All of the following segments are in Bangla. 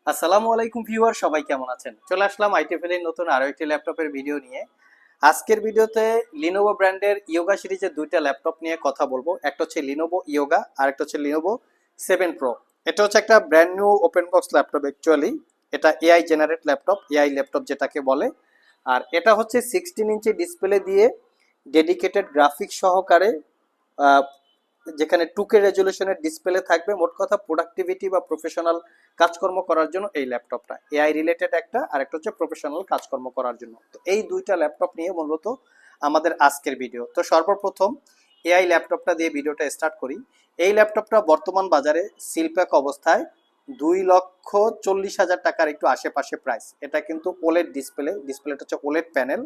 আসসালামু আলাইকুম ভিউয়ার, সবাই কেমন আছেন? চলে আসলাম আইটিভেল এর নতুন আরো একটি ল্যাপটপের ভিডিও নিয়ে। আজকের ভিডিওতে লিনোভো ব্র্যান্ডের ইয়োগা সিরিজের দুইটা ল্যাপটপ নিয়ে কথা বলবো। একটা হচ্ছে লিনোভো ইয়োগা আর একটা হচ্ছে লিনোভো 7 প্রো। এটা হচ্ছে একটা brand new open box laptop. Actually এটা AI generate laptop, AI laptop যেটাকে বলে। আর এটা হচ্ছে 16 ইঞ্চি ডিসপ্লে দিয়ে ডেডিকেটেড গ্রাফিক্স সহকারে, আহ, যেখানে 2K রেজলিউশনের ডিসপ্লে থাকবে। মোট কথা প্রোডাক্টিভিটি বা প্রফেশনাল কাজকর্ম করার জন্য এই ল্যাপটপটা এআই রিলেটেড একটা, আর একটা হচ্ছে প্রফেশনাল কাজকর্ম করার জন্য। তো এই দুইটা ল্যাপটপ নিয়ে মূলত আমাদের আজকের ভিডিও। তো সর্বপ্রথম এআই ল্যাপটপটা দিয়ে ভিডিওটা স্টার্ট করি। এই ল্যাপটপটা বর্তমান বাজারে সিলপ্যাক অবস্থায় 2,40,000 টাকার একটু আশেপাশে প্রাইস। এটা কিন্তু ওলেড ডিসপ্লেটা হচ্ছে ওলেড প্যানেল।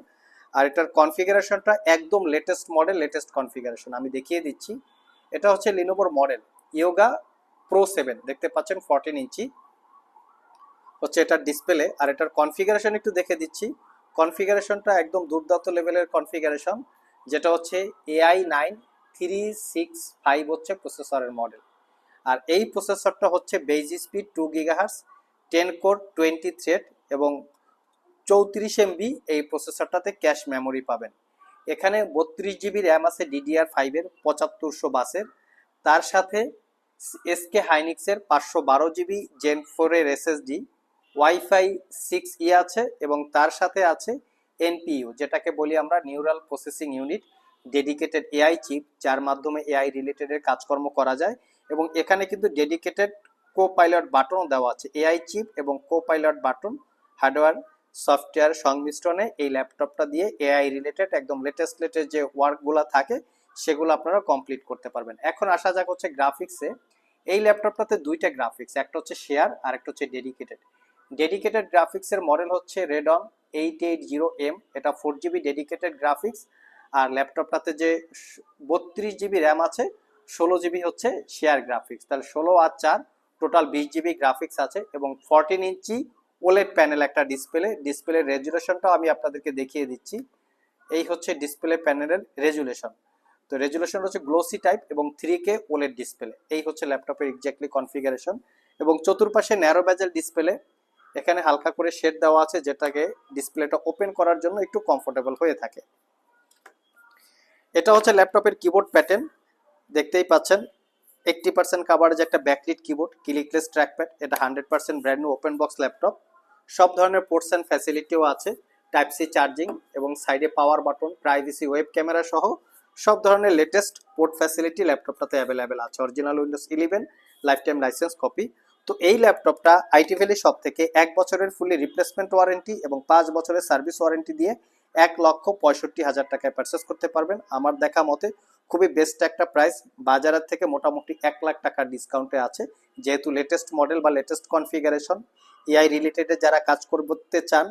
আর এটার কনফিগারেশনটা একদম লেটেস্ট মডেল, লেটেস্ট কনফিগারেশন আমি দেখিয়ে দিচ্ছি। এটা হচ্ছে লিনোভোর মডেল ইয়োগা প্রো 7, দেখতে পাচ্ছেন 14 ইঞ্চি হচ্ছে এটার ডিসপ্লে। আর এটার কনফিগারেশন একটু দেখে দিচ্ছি। কনফিগারেশনটা একদম দুর্দান্ত লেভেলের কনফিগারেশন, যেটা হচ্ছে AI9-3665 হচ্ছে প্রসেসরের মডেল। আর এই প্রসেসরটা হচ্ছে base speed 2 GHz, 10 core 20 thread এবং 34 MB এই প্রসেসরটাতে ক্যাশ মেমোরি পাবেন। এখানে 32 GB র্যাম আছে DDR5-এর 7500 বাসের। তার সাথে এসকে হাইনিক্সের 512 GB জেন 4-এর SSD, ওয়াইফাই 6E আছে এবং তার সাথে আছে এনপিইউ, যেটাকে বলি আমরা neural processing unit, dedicated AI chip, যার মাধ্যমে এআই রিলেটেডের কাজকর্ম করা যায়। এবং এখানে কিন্তু ডেডিকেটেড কো পাইলট বাটনও দেওয়া আছে। এআই চিপ এবং co pilot button, hardware software সংমিশ্রণে এই ল্যাপটপটা দিয়ে এআই রিলেটেড একদম লেটেস্ট যে ওয়ার্কগুলো থাকে সেগুলো আপনারা কমপ্লিট করতে পারবেন। এখন আসা যাক হচ্ছে গ্রাফিক্সে। এই ল্যাপটপটাতে দুইটা গ্রাফিক্স, একটা হচ্ছে শেয়ার আর একটা হচ্ছে ডেডিকেটেড। ডেডিকেটেড গ্রাফিক্সের মডেল হচ্ছে রেডন 880M, এটা 4 GB ডেডিকেটেড গ্রাফিক্স। আর ল্যাপটপটাতে যে 32 GB র্যাম আছে, 16 GB হচ্ছে শেয়ার গ্রাফিক্স। তাহলে 16 আর 4 টোটাল 20 GB গ্রাফিক্স আছে এবং 14 ইঞ্চি ওলেড প্যানেল একটা ডিসপ্লে রেজুলেশনটাও আমি আপনাদেরকে দেখিয়ে দিচ্ছি। এই হচ্ছে ডিসপ্লে প্যানেলের রেজুলেশন। তো রেজুলেশন হচ্ছে গ্লোসি টাইপ এবং 3K ওলেড ডিসপ্লে। এই হচ্ছে ল্যাপটপের এক্স্যাক্টলি কনফিগারেশন। এবং চতুর্পাশে ন্যারো বেজেল ডিসপ্লে, এখানে হালকা করে শেড দেওয়া আছে, যেটাকে ডিসপ্লেটা ওপেন করার জন্য একটু কমফোর্টেবল হয়ে থাকে। এটা হচ্ছে ল্যাপটপের কিবোর্ড প্যাটার্ন, দেখতেই পাচ্ছেন 80% কাভারেজ একটা ব্যাকলিট কিবোর্ড, ক্লিকলেস ট্র্যাকপ্যাড। এটা 100% brand new open box laptop. সব ধরনের পোর্টস অ্যান্ড ফ্যাসিলিটিও আছে, টাইপ সি চার্জিং এবং সাইডে power button, privacy web camera সহ সব ধরনের লেটেস্ট পোর্ট ফ্যাসিলিটি ল্যাপটপটাতে অ্যাভেলেবেল আছে। Original Windows 11 life time licence copy. তো এই ল্যাপটপটা আইটি ভ্যালি শপ থেকে 1 বছরের ফুলি রিপ্লেসমেন্ট ওয়ারেন্টি এবং 5 বছরের সার্ভিস ওয়ারেন্টি দিয়ে 1,65,000 টাকায় পারচেস করতে পারবেন। আমার দেখা মতে খুবই বেস্ট একটা প্রাইস, বাজারের থেকে মোটামুটি 1 লাখ টাকার ডিসকাউন্টে আছে। যেহেতু লেটেস্ট মডেল বা লেটেস্ট কনফিগারেশন, এআই রিলেটেডে যারা কাজ করতে চান,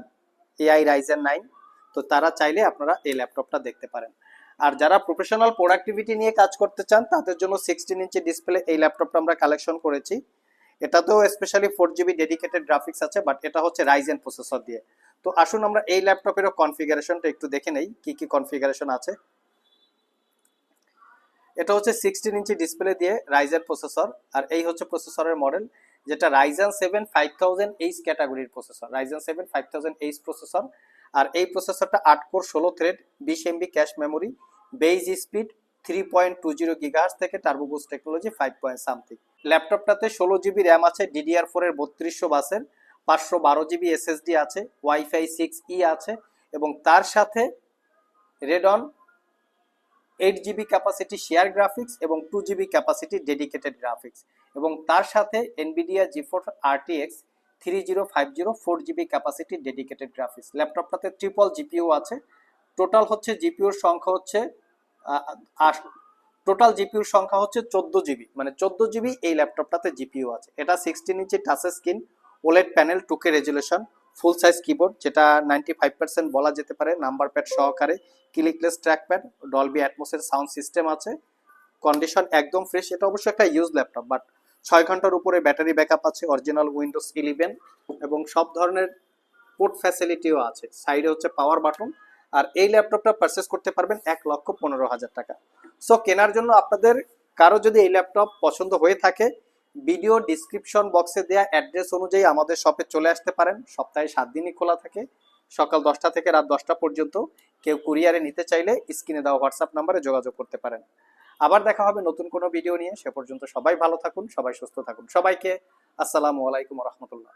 এআই রাইজেন 9, তো তারা চাইলে আপনারা এই ল্যাপটপটা দেখতে পারেন। আর যারা প্রফেশনাল প্রোডাক্টিভিটি নিয়ে কাজ করতে চান তাদের জন্য 16 ইঞ্চি ডিসপ্লে এই ল্যাপটপটা আমরা কালেকশন করেছি। এটাতেও স্পেশালি 4 GB ডেডিকেটেড গ্রাফিক্স আছে, বাট এটা হচ্ছে রাইজেন প্রসেসর দিয়ে। তো আসুন আমরা এই ল্যাপটপেরও কনফিগারেশনটা একটু দেখে নেই, কি কি কনফিগারেশন আছে। এটা হচ্ছে 16 ইঞ্চি ডিসপ্লে দিয়ে রাইজেন প্রসেসর। আর এই হচ্ছে প্রসেসরের মডেল, যেটা রাইজেন 7 5000H ক্যাটাগরির প্রসেসর, রাইজেন 7 5000H প্রসেসর। আর এই প্রসেসরটা 8 core 16 thread, 20 MB cache memory, base speed 3.20 GHz থেকে turbo boost technology 5 point something. ল্যাপটপটাতে 16 GB র্যাম আছে DDR4-এর 3200 বাসের, 512 GB SSD আছে, ওয়াইফাই 6E আছে এবং তার সাথে Radeon 8 GB capacity share graphics এবং 2 GB ক্যাপাসিটি ডেডিকেটেড গ্রাফিক্স এবং তার সাথে Nvidia GeForce RTX 3050 4 GB capacity dedicated graphics. ল্যাপটপটাতে ট্রিপল জিপিইউ আছে। টোটাল হচ্ছে জিপিইউর সংখ্যা হচ্ছে টোটাল জিপিইউর সংখ্যা হচ্ছে 14 GB, মানে 14 GB এই ল্যাপটপটাতে জিপিইউ আছে। এটা 16 inch touch screen, OLED panel, 2K resolution, full size keyboard, যেটা 95% বলা যেতে পারে নাম্বার প্যাড সহকারে, ক্লিকলেস ট্র্যাকপ্যাড, ডলবি অ্যাটমসের সাউন্ড সিস্টেম আছে। কন্ডিশন একদম ফ্রেশ। এটা অবশ্যই একটা ইউজ ল্যাপটপ, বাট 6 ঘন্টার উপরে ব্যাটারি ব্যাকআপ আছে, অরিজিনাল উইন্ডোজ 11 এবং সব ধরনের পোর্ট ফ্যাসিলিটিও আছে। সাইডে হচ্ছে পাওয়ার বাটন। আর এই ল্যাপটপটা পারচেস করতে পারবেন 1,15,000 টাকা। সো কেনার জন্য আপনাদের কারো যদি এই ল্যাপটপ পছন্দ হয়ে থাকে, ভিডিও ডিসক্রিপশন বক্সে দেওয়া অ্যাড্রেস অনুযায়ী আমাদের শপে চলে আসতে পারেন। সপ্তাহে 7 দিনই খোলা থাকে, সকাল 10টা থেকে রাত 10টা পর্যন্ত। কেউ কুরিয়ারে নিতে চাইলে স্ক্রিনে দেওয়া হোয়াটসঅ্যাপ নাম্বারে যোগাযোগ করতে পারেন। আবার দেখা হবে নতুন কোনো ভিডিও নিয়ে। সে পর্যন্ত সবাই ভালো থাকুন, সবাই সুস্থ থাকুন। সবাইকে আসসালামু আলাইকুম রহমতুল্লাহ।